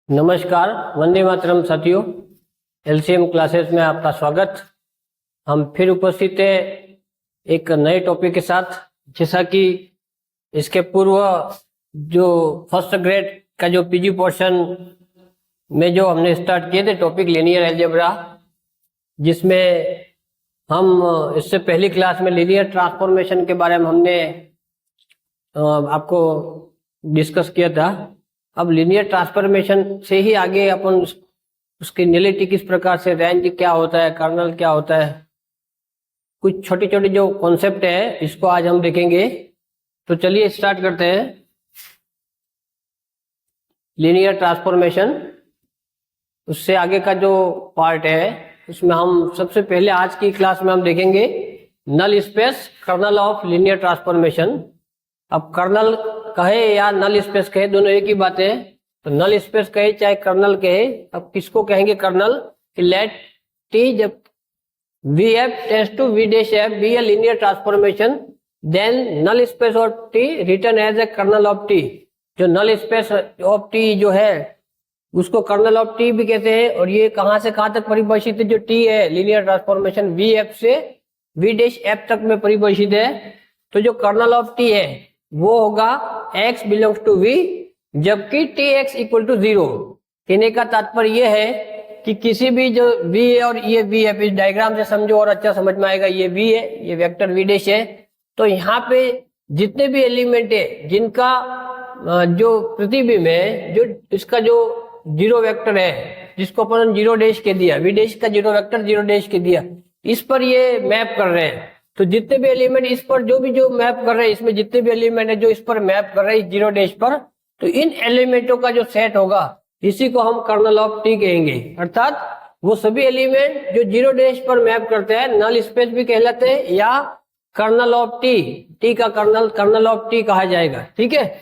नमस्कार, वंदे मातरम साथियों। LCM classes में आपका स्वागत। हम फिर उपस्थित है एक नए टॉपिक के साथ। जैसा कि इसके पूर्व जो फर्स्ट ग्रेड का जो पीजी पोर्शन में जो हमने स्टार्ट किए थे टॉपिक लीनियर अलजेब्रा, जिसमें हम इससे पहली क्लास में लीनियर ट्रांसफॉर्मेशन के बारे में हमने आपको डिस्कस किया था। अब लीनियर ट्रांसफॉर्मेशन से ही आगे अपन उसकी नलिटी किस प्रकार से, रेंज क्या होता है, कर्नल क्या होता है, कुछ छोटी छोटी जो कॉन्सेप्ट है इसको आज हम देखेंगे। तो चलिए स्टार्ट करते हैं। लीनियर ट्रांसफॉर्मेशन, उससे आगे का जो पार्ट है उसमें हम सबसे पहले आज की क्लास में हम देखेंगे null space, kernel of linear transformation. अब कर्नल कहे या नल स्पेस कहे, दोनों एक ही बात है। तो नल स्पेस कहे चाहे कर्नल कहे, अब किसको कहेंगे कर्नल? लेट टी जब V F tends to V dash F be a linear transformation, then null space of T written as a kernel of T. जो नल स्पेस ऑफ टी जो है उसको कर्नल ऑफ टी भी कहते हैं। और ये कहां से कहां तक परिभाषित है? जो टी है लीनियर ट्रांसफॉर्मेशन वी एफ से वी डैश एफ तक में परिभाषित है। तो जो कर्नल ऑफ टी है वो होगा x बिलोंग्स टू v, जबकि टी एक्स इक्वल टू 0। कहने का तात्पर्य यह है कि किसी भी जो v है और ये v है, इस डायग्राम से समझो और अच्छा समझ में आएगा। ये v है, ये वेक्टर v डैश है। तो यहाँ पे जितने भी एलिमेंट है जिनका जो प्रतिबिंब है, जो इसका जो जीरो वेक्टर है जिसको अपन जीरो डैश के दिया, v डैश का जीरो वेक्टर जीरो डैश के दिया, इस पर ये मैप कर रहे हैं। तो जितने भी एलिमेंट इस पर जो मैप कर रहे हैं, इसमें जितने भी एलिमेंट है जो इस पर मैप कर रहे हैं जीरो डैश पर, तो इन एलिमेंटों का जो सेट होगा इसी को हम कर्नल ऑफ टी कहेंगे। अर्थात वो सभी एलिमेंट जो जीरो डैश पर मैप करते हैं नल स्पेस भी कहलाते हैं या कर्नल ऑफ टी, टी का कर्नल ऑफ टी कहा जाएगा। ठीक है।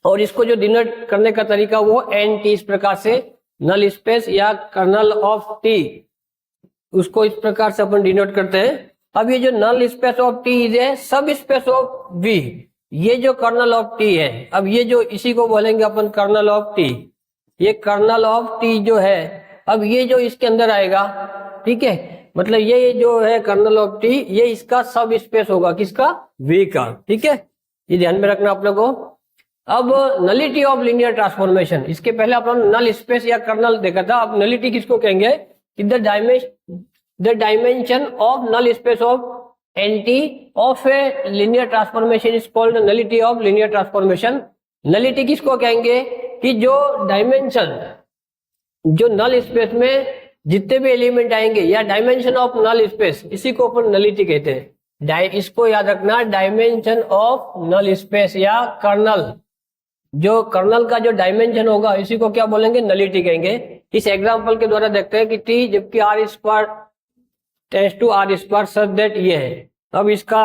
और इसको जो डिनोट करने का तरीका वो एन टी, इस प्रकार से नल स्पेस या कर्नल ऑफ टी, उसको इस प्रकार से अपन डिनोट करते हैं। अब ये जो null space of T is a subspace of we, ये जो कर्नल ऑफ टी है, अब ये जो इसी को बोलेंगे अपन कर्नल ऑफ टी। ये कर्नल ऑफ टी जो है, अब ये जो इसके अंदर आएगा, ठीक है, मतलब ये जो है कर्नल ऑफ टी, ये इसका सब स्पेस होगा, किसका? वी का। ठीक है, ये ध्यान में रखना आप लोगों को। अब नलिटी ऑफ लीनियर ट्रांसफॉर्मेशन, इसके पहले अपन नल स्पेस या कर्नल देखा था। अब नलिटी किसको कहेंगे? The dimension of null space of NT of a linear transformation is called the nullity of linear transformation. Nullity किसको कहेंगे? कि जो डायमेंशन, जो नल स्पेस में जितने भी एलिमेंट आएंगे या डायमेंशन ऑफ नल स्पेस, इसी को अपन नलिटी कहते हैं। इसको याद रखना, डायमेंशन ऑफ नल स्पेस या कर्नल, जो कर्नल का जो डायमेंशन होगा इसी को क्या बोलेंगे? नलिटी कहेंगे। इस एग्जांपल के द्वारा देखते हैं कि टी जबकि R square tends to R square such that ये है। अब इसका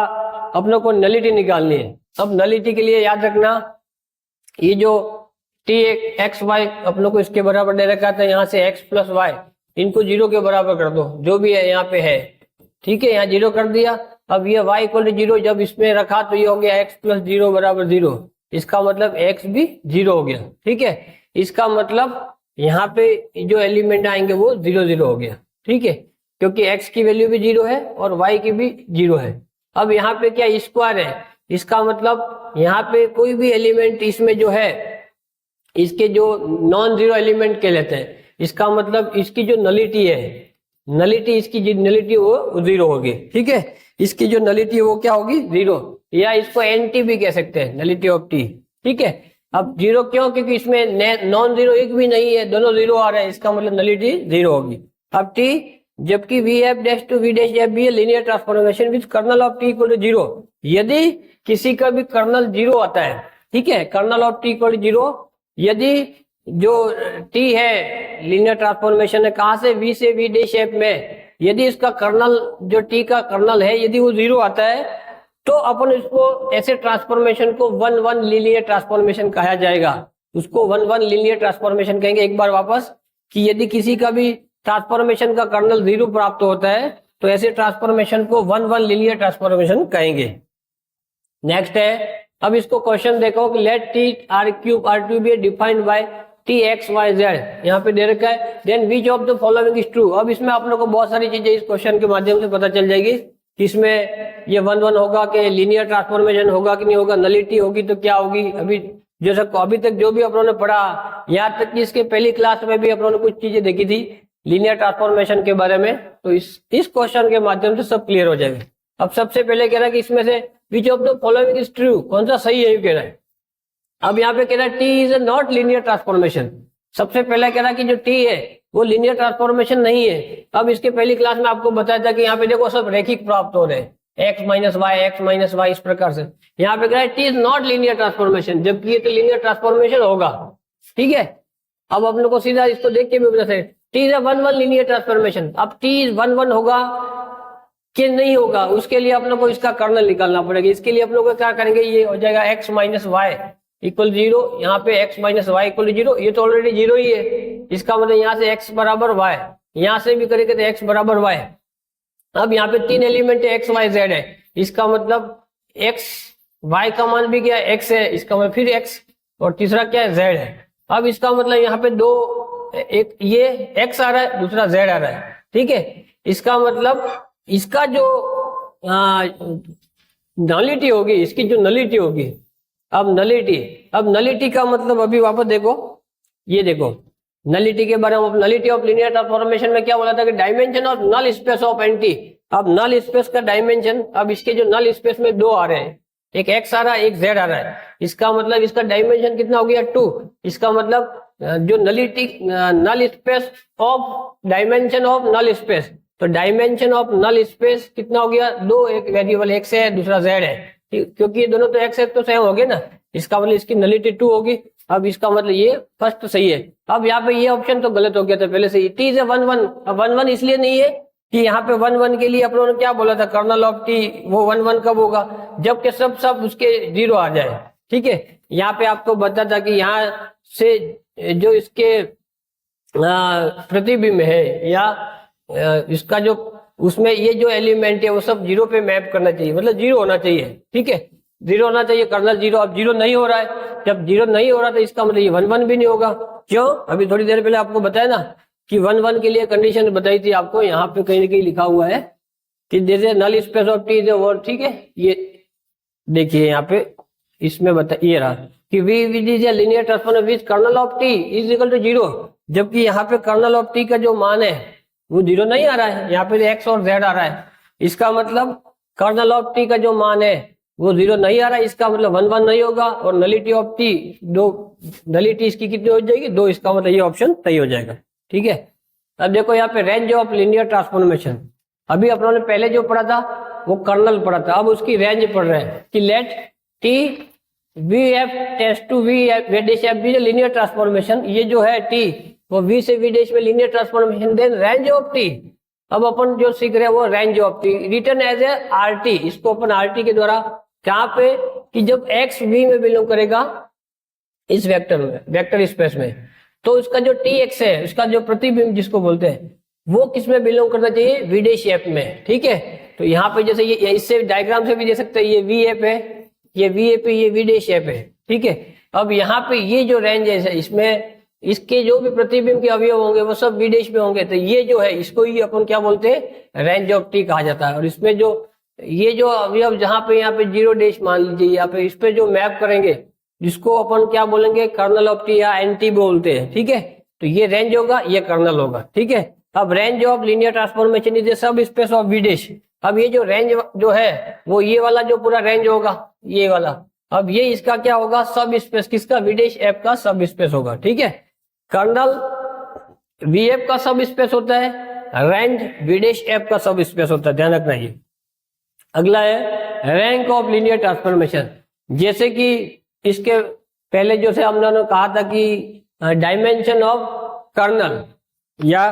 अपनों को नलिटी निकालनी है। अब नलिटी के लिए याद रखना, ये जो टी एक्स वाई अपनों को इसके बराबर दे रखा था, यहाँ से एक्स प्लस वाई इनको जीरो के बराबर कर दो, जो भी है यहाँ पे है। ठीक है, यहाँ जीरो कर दिया। अब ये वाई इक्वल टू जीरो जब इसमें रखा तो ये हो गया एक्स प्लस जीरो बराबर जीरो, इसका मतलब एक्स भी जीरो हो गया। ठीक है, इसका मतलब यहाँ पे जो एलिमेंट आएंगे वो जीरो जीरो हो गया। ठीक है, क्योंकि x की वैल्यू भी जीरो है और y की भी जीरो है। अब यहाँ पे क्या स्क्वायर है, इसका मतलब यहाँ पे कोई भी एलिमेंट इसमें जो है इसके जो नॉन जीरो एलिमेंट कहलाते हैं, इसका मतलब इसकी जो नलिटी है, नलिटी इसकी जो नलिटी वो जीरो होगी। ठीक है, इसकी जो नलिटी है वो क्या होगी? जीरो, या इसको एनटी भी कह सकते हैं, नलिटी ऑफ टी। ठीक है, अब जीरो क्यों? क्योंकि इसमें नॉन जीरो एक भी नहीं है, दोनों जीरो आ रहे हैं, इसका मतलब नलिटी जीरो होगी। अब टी जबकि V F dash to V dash F be linear transformation with kernel of T equal to zero. यदि किसी का भी कर्नल जीरो आता है, ठीक है, kernel of T equal to zero, यदि जो टी है लीनियर ट्रांसफॉर्मेशन है कहां से? वी से वी डैश एफ में, यदि इसका कर्नल जो टी का कर्नल है यदि वो जीरो आता है तो अपन इसको ऐसे ट्रांसफॉर्मेशन को वन वन लीनियर ट्रांसफॉर्मेशन कहा जाएगा। उसको वन वन लीनियर ट्रांसफॉर्मेशन कहेंगे। एक बार वापस, कि यदि किसी का भी ट्रांसफॉर्मेशन का कर्नल जीरो प्राप्त होता है तो ऐसे ट्रांसफॉर्मेशन को वन वन लीनियर ट्रांसफॉर्मेशन कहेंगे। नेक्स्ट है, अब इसको क्वेश्चन देखो कि let T R cube R to be defined by T X Y Z यहाँ पे दे रखा है। Then which of the following is true. अब इसमें आप लोग को बहुत सारी चीजें इस क्वेश्चन के माध्यम से पता चल जाएगी कि इसमें ये 1 1 होगा कि लीनियर ट्रांसफॉर्मेशन होगा कि नहीं होगा, नलिटी होगी तो क्या होगी। अभी तक जो भी अपनों ने पढ़ा, यहाँ तक कि इसके पहली क्लास में भी अपनों ने कुछ चीजें देखी थी लीनियर ट्रांसफॉर्मेशन के बारे में, तो इस क्वेश्चन के माध्यम से सब क्लियर हो जाएगा। अब सबसे पहले कह रहा है कि इसमें से विच of the following is true, कौन सा सही है ये कह रहा है। अब यहाँ पे कह रहा है T is not linear transformation. सबसे पहले कह रहा है कि जो टी है वो लीनियर ट्रांसफॉर्मेशन नहीं है। अब इसके पहली क्लास में आपको बताया था कि यहाँ पे देखो सब रेखिक प्राप्त हो रहे हैं, x माइनस वाई इस प्रकार से। यहाँ पे कह रहा है T is not linear transformation, जबकि ये तो लीनियर ट्रांसफॉर्मेशन होगा। ठीक है, अब हम लोग को सीधा इसको देख के भी बता सकते टी इज 1 1 लीनियर ट्रांसफॉर्मेशन। अब टी इज 1 1 होगा कि नहीं होगा, उसके लिए आप लोग को इसका कर्नल निकालना पड़ेगा। इसके लिए आप लोग क्या करेंगे, ये हो जाएगा x माइनस वाई इक्वल 0, यहाँ पे x माइनस वाई इक्वल 0, ये तो ऑलरेडी 0 ही है। इसका मतलब यहाँ से x बराबर y, यहाँ से भी करेंगे तो x बराबर y। अब यहाँ पे 3 एलिमेंट है x y z है, इसका मतलब x y का मान भी क्या है x है, इसका मतलब फिर x और तीसरा क्या है z है। अब इसका मतलब यहाँ पे दो, एक ये x आ रहा है, दूसरा z आ रहा है। ठीक है, इसका मतलब इसका जो नलिटी होगी, इसकी जो नलिटी होगी, अब नलिटी का मतलब अभी वापस देखो, ये देखो नलिटी के बारे में, नलिटी ऑफ लीनियर ट्रांसफॉर्मेशन में क्या बोला था कि dimension of null space of T. अब नल स्पेस का डायमेंशन, अब इसके जो नल स्पेस में दो आ रहे हैं, एक x आ रहा है, एक z आ रहा है, इसका मतलब इसका डायमेंशन कितना हो गया 2। इसका मतलब जो nullity null space of dimension of null space, तो डायमेंशन ऑफ नल स्पेस कितना हो गया 2, एक वेरिएबल x है, दूसरा z है, क्योंकि ये दोनों तो x तो सेम हो गए ना, इसका मतलब इसकी नलिटी 2 होगी। अब इसका मतलब ये फर्स्ट सही है। अब यहाँ पे ये ऑप्शन तो गलत हो गया था पहले से ही, टी इज 1 1। अब 1 1 इसलिए नहीं है कि यहाँ पे 1 1 के लिए अपन ने क्या बोला था, कर्नल ऑफ टी वो 1 1 कब होगा, जबकि सब उसके 0 आ जाए। ठीक है, यहाँ पे आपको बता था कि यहाँ से जो इसके प्रतिबिंब है या इसका जो उसमें ये जो एलिमेंट है वो सब 0 पे मैप करना चाहिए, मतलब 0 होना चाहिए। ठीक है, 0 होना चाहिए, कर्नल 0। अब 0 नहीं हो रहा है, जब 0 नहीं हो रहा तो इसका मतलब ये 1 1 भी नहीं होगा। क्यों, अभी थोड़ी देर पहले आपको बताया ना कि 1 1 के लिए कंडीशन बताई थी आपको, यहाँ पे कहीं ना कहीं लिखा हुआ है कि जैसे नल स्पेस ऑफ टी वो, ठीक है, ये देखिए यहाँ पे इसमें ये रहा कि V is a linear transformation which kernel of T is equal to 0, जबकि यहाँ पे कर्नल ऑफ टी का जो मान है वो 0 नहीं आ रहा है, यहाँ पे x और z आ रहा है। इसका मतलब कर्नल ऑफ टी का जो मान है वो 0 नहीं आ रहा है, इसका मतलब 1 1 नहीं होगा। और नलिटी ऑफ टी 2, नलिटी इसकी कितनी हो जाएगी 2, इसका मतलब ये ऑप्शन सही हो जाएगा। ठीक है, अब देखो यहाँ पे रेंज ऑफ लीनियर ट्रांसफॉर्मेशन, अभी अपनों ने पहले जो पढ़ा था वो कर्नल पढ़ा था, अब उसकी रेंज पढ़ रहे हैं कि let T V F tends to V F linear transformation, ये जो है टी वो v से v डैश में linear transformation, then range of T. अब अपन जो सीख रहे हैं वो range of T written as a R T, इसको अपन आर टी के द्वारा कहाँ पे कि जब x v में बिलोंग करेगा इस वेक्टर में, वेक्टर स्पेस में, तो इसका जो टी एक्स है, उसका जो प्रतिबिंब जिसको बोलते हैं वो किस में बिलोंग करना चाहिए, v डैश एफ में। ठीक है, तो यहाँ पे जैसे ये इससे डायग्राम से भी दे सकते हैं, ये v एफ है, ये v एफ है, ये v डैश एफ है। ठीक है, अब यहाँ पे ये जो रेंज है इसमें इसके जो भी प्रतिबिंब के अवयव होंगे वो सब v डैश में होंगे, तो ये जो है इसको ही अपन क्या बोलते हैं, रेंज ऑफ टी कहा जाता है। और इसमें जो ये जो अवयव जहाँ पे यहाँ पे 0 डैश मान लीजिए, यहाँ पे इस पे जो मैप करेंगे जिसको अपन क्या बोलेंगे, कर्नल ऑफ टी या एंटी बोलते हैं। ठीक है, तो ये रेंज होगा, ये कर्नल होगा। ठीक है, अब range of linear transformation is सब स्पेस ऑफ v डैश। अब ये जो रेंज जो है वो ये वाला जो पूरा रेंज होगा, ये वाला, अब ये इसका क्या होगा, सब स्पेस किसका, v डैश एफ का सब स्पेस होगा। ठीक है, कर्नल वी एफ का सब स्पेस होता है, रेंज v डैश एफ का सब स्पेस होता है, ध्यान रखना। ये अगला है रैंक ऑफ लीनियर ट्रांसफॉर्मेशन। जैसे कि इसके पहले जो से हमने कहा था कि डायमेंशन ऑफ कर्नल या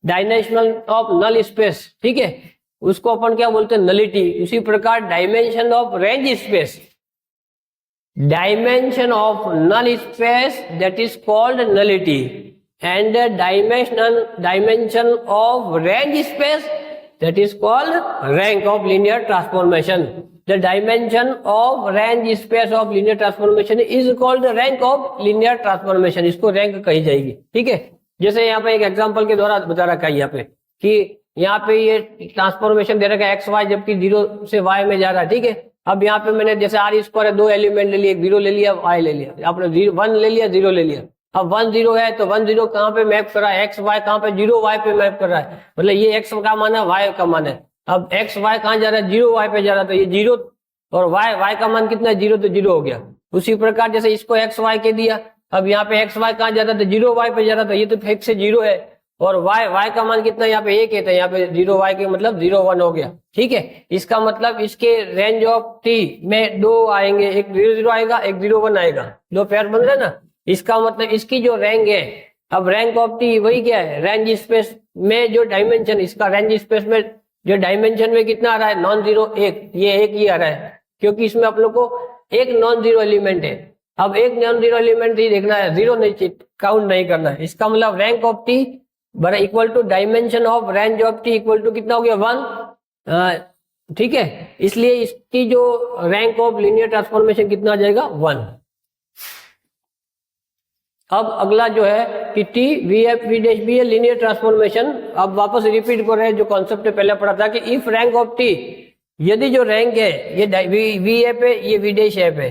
डायमेंशन ऑफ नल स्पेस, ठीक है, उसको अपन क्या बोलते हैं, नलिटी। उसी प्रकार dimension of range space, dimension of null space that is called nullity, and the dimension of range space that is called rank of linear transformation। The dimension of range space of linear transformation is called rank of linear transformation. इसको rank कही जाएगी। ठीक है, जैसे यहाँ पे एक example के द्वारा बता रखा है यहाँ पे कि यहाँ पे ये ट्रांसफॉर्मेशन दे रखा है एक्स वाई, जबकि 0 से y में जा रहा है। ठीक है, अब यहाँ पे मैंने जैसे आर स्क्वायर है, 2 एलिमेंट ले लिए, एक 0 ले लिया, y ले लिया, आपने 1 ले लिया, 0 ले लिया। अब 1 0 है तो 1 0 कहाँ पे मैप कर रहा है, एक्स वाई कहाँ पे, 0 y पे मैप कर रहा है, मतलब ये x का मान है, y का मान है। अब एक्स वाई कहाँ जा रहा है, 0 y पे जा रहा है, तो ये 0 और y का मान कितना है, 0, तो 0 हो गया। उसी प्रकार जैसे इसको एक्स वाई के दिया, अब यहाँ पे एक्स वाई कहाँ जा रहा था, 0 y पे जा रहा था, ये तो फिक्स से 0 है, और y का मान कितना, यहाँ पे 1 है, तो यहाँ पे 0 y के मतलब 0 1 हो गया। ठीक है, इसका मतलब इसके रेंज ऑफ t में 2 आएंगे, एक 0 0 आएगा, एक 0 1 आएगा, 2 पेयर बन रहे ना। इसका मतलब इसकी जो रैंक है, अब रैंक ऑफ t वही क्या है, रेंज स्पेस में जो डायमेंशन, इसका रेंज स्पेस में जो डायमेंशन में कितना आ रहा है, नॉन जीरो 1, ये 1 ही आ रहा है, क्योंकि इसमें आप लोग को एक नॉन जीरो एलिमेंट है। अब एक नॉन जीरो एलिमेंट ही देखना है, 0 नहीं काउंट नहीं करना है। इसका मतलब रैंक ऑफ t बड़ा equal to dimension of range of t equal to कितना हो गया, 1। ठीक है, इसलिए इसकी जो रैंक ऑफ लीनियर ट्रांसफॉर्मेशन कितना आ जाएगा, 1। अब अगला जो है कि T V F V dash be है लीनियर ट्रांसफॉर्मेशन। अब वापस रिपीट कर रहे हैं जो कॉन्सेप्ट पहले पढ़ा था कि इफ रैंक ऑफ टी, यदि जो रैंक है ये वी एफ है, ये वी डैश एफ है।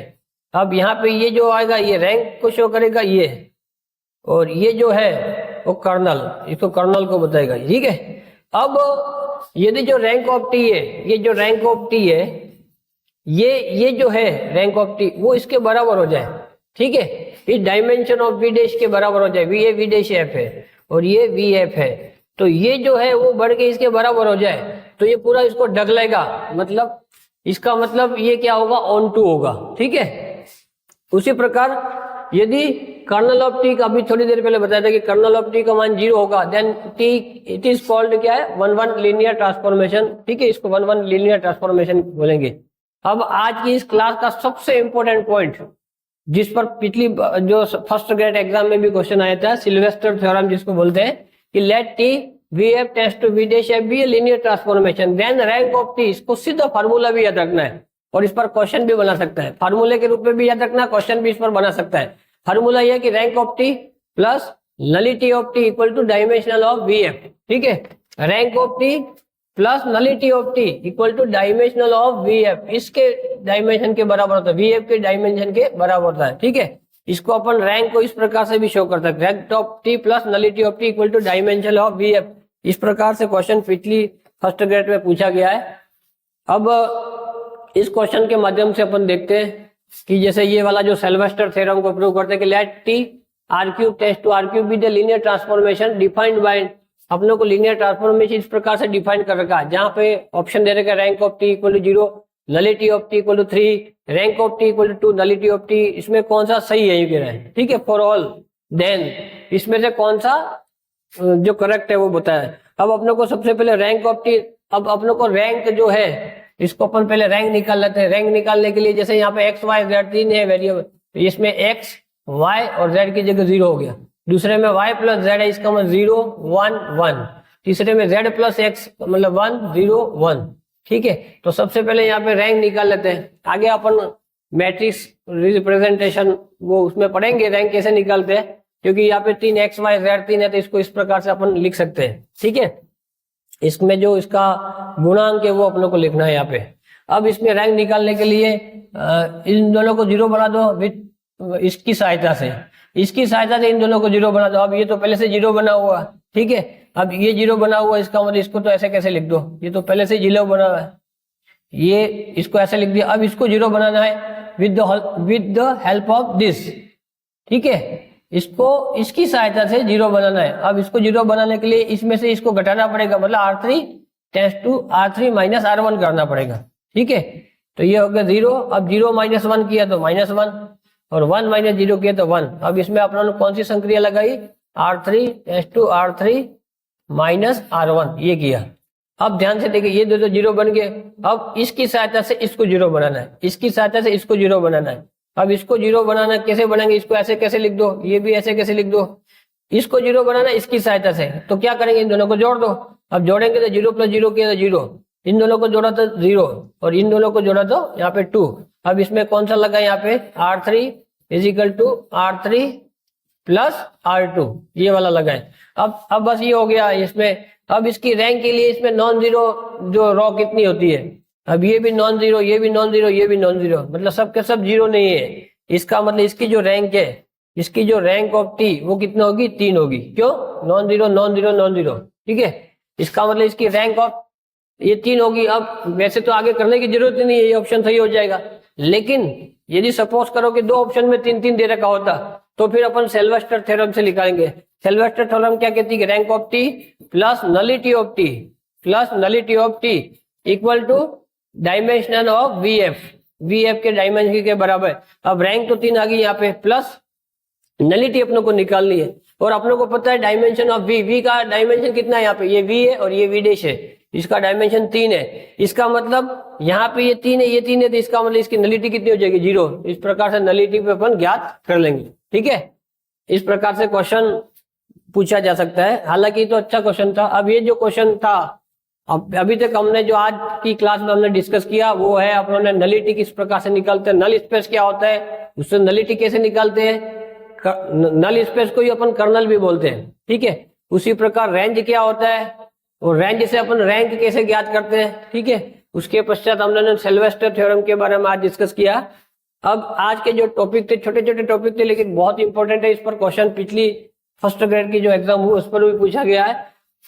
अब यहाँ पे ये जो आएगा ये रैंक को शो करेगा ये, और ये जो है वो कर्नल, इसको कर्नल को बताएगा। ठीक है, अब यदि जो रैंक ऑफ टी है, ये जो रैंक ऑफ टी है, ये जो है रैंक ऑफ टी, वो इसके बराबर हो जाए। ठीक है, इस डायमेंशन ऑफ वी डैश के बराबर हो जाए, V A V dash F है और ये वी एफ है, तो ये जो है वो बढ़ के इसके बराबर हो जाए, तो ये पूरा इसको ढक लेगा, मतलब इसका मतलब ये क्या होगा, ऑन टू होगा। ठीक है, उसी प्रकार यदि कर्नल ऑफ टी का अभी थोड़ी देर पहले बताया था कि कर्नल ऑफ टी का मान 0 होगा, then T it is called क्या है, 1 1 लीनियर ट्रांसफॉर्मेशन। ठीक है, इसको 1 1 लीनियर ट्रांसफॉर्मेशन बोलेंगे। अब आज की इस क्लास का सबसे इंपॉर्टेंट पॉइंट, जिस पर पिछली जो फर्स्ट ग्रेड एग्जाम में भी क्वेश्चन आया था, सिल्वेस्टर थ्योरम जिसको बोलते हैं, कि let T V F tends to V dash F be linear transformation, then rank of T. इसको सीधा फार्मूला भी याद रखना है और इस पर क्वेश्चन भी बना सकता है, फार्मूले के रूप में भी याद रखना, क्वेश्चन भी इस पर बना सकता है। फार्मूला यह कि rank of T plus nullity of T equal two dimensional of V F. ठीक है, rank of T plus nullity of T equal two dimensional of V F, इसके डायमेंशन के बराबर होता है, वी एफ के डायमेंशन के बराबर होता है। ठीक है, इसको अपन रैंक को इस प्रकार से भी शो कर सकते हैं, rank of T plus nullity of T equal to dimension of V F. इस प्रकार से क्वेश्चन पिछली फर्स्ट ग्रेड में पूछा गया है। अब इस क्वेश्चन के माध्यम से अपन देखते हैं कि जैसे ये वाला जो सिल्वेस्टर थ्योरम को प्रूव करते हैं कि let T R cube tends to R cube be the linear transformation defined by, अपने को लीनियर ट्रांसफॉर्मेशन इस प्रकार से डिफाइन कर रखा है, जहां पे ऑप्शन दे रखा है rank of T equal to 0, nullity of T equal to 3, rank of T equal to 2, nullity of T. इसमें कौन सा सही है ये कह रहे हैं। ठीक है, फॉर ऑल देन इसमें से कौन सा जो करेक्ट है वो बताया। अब अपने को सबसे पहले रैंक ऑफ टी, अब अपने को रैंक जो है इसको अपन पहले रैंक निकाल लेते हैं। रैंक निकालने के लिए जैसे यहाँ पे एक्स वाई जेड 3 है वेरिएबल, तो इसमें एक्स वाई और जेड की जगह 0 हो गया, दूसरे में y प्लस जेड है, इसका मतलब 0 1 1, तीसरे में z प्लस एक्स मतलब 1 0 1। ठीक है, तो सबसे पहले यहाँ पे रैंक निकाल लेते हैं, आगे अपन मैट्रिक्स रिप्रेजेंटेशन वो उसमें पढ़ेंगे रैंक कैसे निकालते हैं, क्योंकि यहाँ पे 3 एक्स वाई जेड 3 है, तो इसको इस प्रकार से अपन लिख सकते हैं। ठीक है, इसमें जो इसका गुणांक है वो अपने को लिखना है यहाँ पे। अब इसमें रैंक निकालने के लिए इन दोनों को 0 बना दो विथ इसकी सहायता से, इसकी सहायता से इन दोनों को 0 बना दो। अब ये तो पहले से 0 बना हुआ, ठीक है, अब ये 0 बना हुआ, इसका मतलब इसको तो ऐसे कैसे लिख दो, ये तो पहले से 0 बना हुआ है, ये इसको ऐसे लिख दिया। अब इसको 0 बनाना है with the help of this. ठीक है, इसको इसकी सहायता से 0 बनाना है। अब इसको 0 बनाने के लिए इसमें से इसको घटाना पड़ेगा, मतलब R3 tends to R3 minus R1 करना पड़ेगा। ठीक है, तो ये हो गया 0। अब 0 माइनस 1 किया तो -1 और 1 माइनस 0 किया तो 1। अब इसमें अपना कौन सी संक्रिया लगाई, R3 tends to R3 minus R1 ये किया। अब ध्यान से देखिए ये दो 0 बन गए। अब इसकी सहायता से इसको 0 बनाना है, इसकी सहायता से इसको 0 बनाना है। अब इसको 0 बनाना कैसे बनाएंगे, इसको ऐसे कैसे लिख दो, ये भी ऐसे कैसे लिख दो, इसको 0 बनाना इसकी सहायता से, तो क्या करेंगे इन दोनों को जोड़ दो। अब जोड़ेंगे तो 0 प्लस 0 किया तो 0, इन दोनों को जोड़ा तो 0 और इन दोनों को जोड़ा तो यहाँ पे 2। अब इसमें कौन सा लगा यहाँ पे R3 is equal to R3 plus R2, ये वाला लगा है। अब बस ये हो गया इसमें। अब इसकी रैंक के लिए इसमें नॉन जीरो जो रॉ कितनी होती है, अब ये भी नॉन जीरो, ये भी नॉन जीरो, ये भी नॉन जीरो, मतलब सबके सब जीरो नहीं है। इसका मतलब इसकी जो रैंक है, इसकी जो रैंक ऑफ टी वो कितना होगी 3 होगी। क्यों? Non zero non zero non zero, ठीक है। इसका मतलब इसकी रैंक ऑफ ये 3 होगी। अब वैसे तो आगे करने की जरूरत ही नहीं है, ये ऑप्शन सही हो जाएगा। लेकिन यदि सपोज करो कि 2 ऑप्शन में 3-3 दे रखा होता तो फिर अपन सिल्वेस्टर थ्योरम से निकालेंगे। सिल्वेस्टर थ्योरम क्या कहती है? Rank of T plus nullity of T plus nullity of T equal to dimension of V F, V F के डायमेंशन के बराबर। अब रैंक तो 3 आ गई यहाँ पे, प्लस नलिटी अपनों को निकालनी है। और अपनों को पता है डायमेंशन ऑफ वी, वी का डायमेंशन कितना है यहाँ पे, ये वी है और ये वी डैश है, इसका डायमेंशन 3 है। इसका मतलब यहाँ पे ये 3 है, ये 3 है, तो इसका मतलब इसकी नलिटी कितनी हो जाएगी 0। इस प्रकार से नलिटी पे अपन ज्ञात कर लेंगे, ठीक है। इस प्रकार से क्वेश्चन पूछा जा सकता है। हालांकि तो अच्छा क्वेश्चन था। अब ये जो क्वेश्चन था, अब अभी तक हमने जो आज की क्लास में हमने डिस्कस किया वो है अपने नलिटी किस प्रकार से निकालते हैं, नल स्पेस क्या होता है, उससे नलिटी कैसे निकालते हैं। नल स्पेस को ही अपन कर्नल भी बोलते हैं, ठीक है। उसी प्रकार रेंज क्या होता है और रेंज से अपन रैंक कैसे ज्ञात करते हैं, ठीक है। उसके पश्चात हमने सिल्वेस्टर थ्योरम के बारे में आज डिस्कस किया। अब आज के जो टॉपिक थे छोटे छोटे टॉपिक थे, लेकिन बहुत इंपॉर्टेंट है। इस पर क्वेश्चन पिछली फर्स्ट ग्रेड की जो एग्जाम हुई उस पर भी पूछा गया है।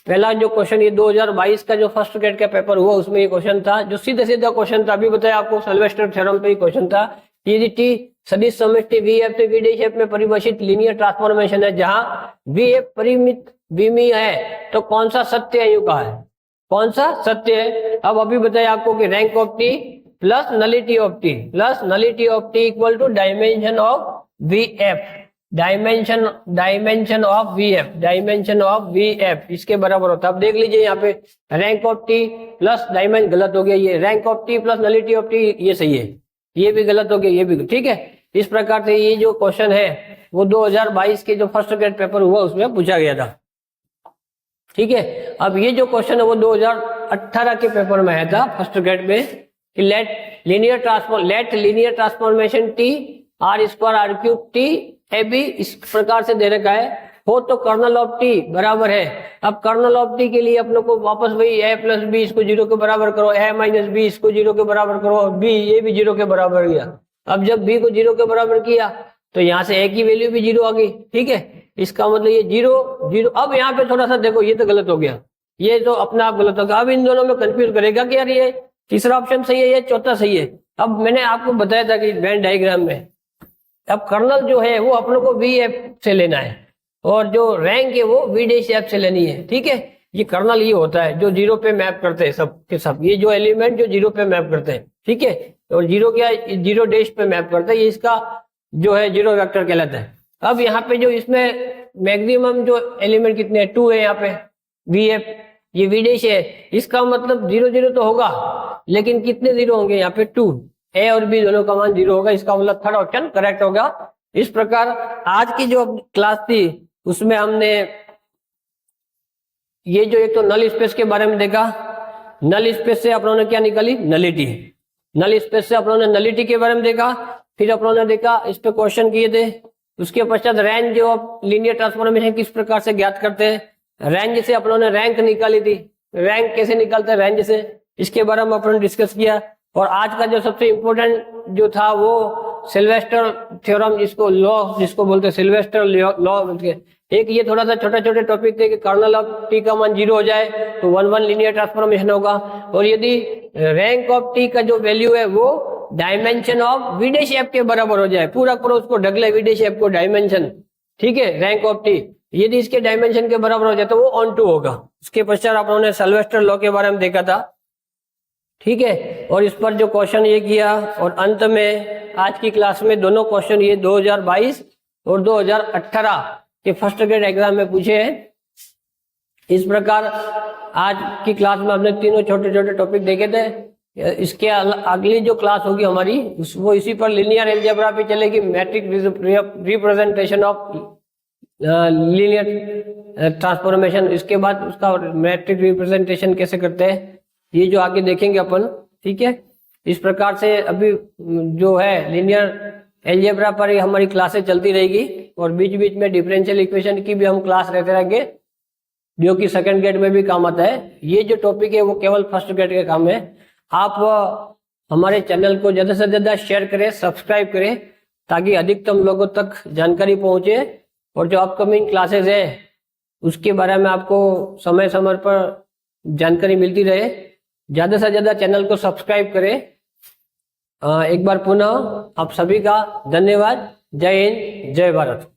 पहला जो क्वेश्चन ये 2022 का जो फर्स्ट ग्रेड का पेपर हुआ उसमें ये क्वेश्चन था, जो सीधा सीधा क्वेश्चन था। अभी बताया आपको सिल्वेस्टर थ्योरम पे ही क्वेश्चन था। यदि टी सदिश समष्टि वी एफ से वी डैश एफ में परिभाषित लीनियर ट्रांसफॉर्मेशन है जहां वी एफ परिमित विमीय है तो कौन सा सत्य है, यू कहा है कौन सा सत्य है। अब अभी बताया आपको कि rank of T plus nullity of T plus nullity of T equal to dimension of V F, dimension of V F इसके बराबर होता है। अब देख लीजिए यहाँ पे rank of T plus dimension गलत हो गया, ये rank of T plus nullity of T ये सही है, ये भी गलत हो गया, ये भी, ठीक है। इस प्रकार से ये जो क्वेश्चन है वो 2022 के जो फर्स्ट ग्रेड पेपर हुआ उसमें पूछा गया था, ठीक है। अब ये जो क्वेश्चन है वो 2018 के पेपर में आया था फर्स्ट ग्रेड में कि let linear transformation T R square R cube T A B इस प्रकार से दे रखा है हो तो कर्नल ऑफ टी बराबर है। अब कर्नल ऑफ टी के लिए अपनों को वापस वही a प्लस बी इसको 0 के बराबर करो, a माइनस बी इसको 0 के बराबर करो, b ये भी 0 के बराबर किया। अब जब b को 0 के बराबर किया तो यहाँ से a की वैल्यू भी 0 आ गई, ठीक है। इसका मतलब ये 0 0। अब यहाँ पे थोड़ा सा देखो, ये तो गलत हो गया, ये तो अपना आप गलत हो गया। अब इन दोनों में कंफ्यूज करेगा कि यार ये तीसरा ऑप्शन सही है, ये चौथा सही है। अब मैंने आपको बताया था कि वेन डायग्राम में अब कर्नल जो है वो अपनों को वी एफ से लेना है और जो रैंक है वो वी डैश एफ से लेनी है, ठीक है। ये कर्नल ये होता है जो 0 पे मैप करते हैं सब के सब, ये जो एलिमेंट जो 0 पे मैप करते हैं, ठीक है। और 0 क्या 0 डैश पे मैप करता है, ये इसका जो है 0 वेक्टर कहलाता है। अब यहाँ पे जो इसमें मैक्सिमम जो एलिमेंट कितने हैं 2 है यहाँ पे वी एफ, ये वी डैश है, इसका मतलब 0 0 तो होगा लेकिन कितने 0 होंगे यहाँ पे 2, ए और बी दोनों का मान 0 होगा। इसका मतलब थर्ड ऑप्शन करेक्ट होगा। इस प्रकार आज की जो क्लास थी उसमें हमने ये जो एक तो नल स्पेस के बारे में देखा, नल स्पेस से अपनों ने क्या निकाली नलिटी, नल स्पेस से अपनों ने नलिटी के बारे में देखा, फिर अपनों ने देखा इस पे क्वेश्चन किए थे। उसके पश्चात रेंज ऑफ लीनियर ट्रांसफॉर्मेशन किस प्रकार से ज्ञात करते हैं, रेंज से अपनों ने रैंक निकाली थी, रैंक कैसे निकालते हैं रेंज से, इसके बारे में अपनों ने डिस्कस किया। और आज का जो सबसे इम्पोर्टेंट जो था वो सिल्वेस्टर थ्योरम जिसको लॉ जिसको बोलते हैं सिल्वेस्टर लॉ। एक ये थोड़ा सा छोटे छोटे टॉपिक थे कि कर्नल ऑफ टी का मान 0 हो जाए तो 1 1 लीनियर ट्रांसफॉर्मेशन होगा, और यदि रैंक ऑफ टी का जो वैल्यू है वो dimension of V dash F के बराबर हो जाए, पूरा पूरा उसको ढगले वी डैश एफ को डायमेंशन, ठीक है, रैंक ऑफ टी यदि इसके डायमेंशन के बराबर हो जाए तो वो ऑन टू होगा। उसके पश्चात आप लोगों ने सिल्वेस्टर लॉ के बारे में देखा था, ठीक है। और इस पर जो क्वेश्चन ये किया और अंत में आज की क्लास में दोनों क्वेश्चन ये 2022 और 2018 के फर्स्ट ग्रेड एग्जाम में पूछे हैं। इस प्रकार आज की क्लास में हमने तीनों छोटे छोटे टॉपिक देखे थे। इसके अगली जो क्लास होगी हमारी वो इसी पर लीनियर अलजेब्रा पे चलेगी, matrix representation of linear transformation. इसके बाद उसका मैट्रिक रिप्रेजेंटेशन कैसे करते हैं ये जो आगे देखेंगे अपन, ठीक है। इस प्रकार से अभी जो है लीनियर एलजेब्रा पर ही हमारी क्लासें चलती रहेगी और बीच बीच में डिफरेंशियल इक्वेशन की भी हम क्लास रहते रहेंगे, जो कि सेकंड ग्रेड में भी काम आता है। ये जो टॉपिक है वो केवल फर्स्ट ग्रेड के काम है। आप हमारे चैनल को ज़्यादा से ज़्यादा शेयर करें, सब्सक्राइब करें, ताकि अधिकतम लोगों तक जानकारी पहुंचे और जो अपकमिंग क्लासेस है उसके बारे में आपको समय समय पर जानकारी मिलती रहे। ज़्यादा से ज़्यादा चैनल को सब्सक्राइब करें। एक बार पुनः आप सभी का धन्यवाद। जय हिंद, जय भारत।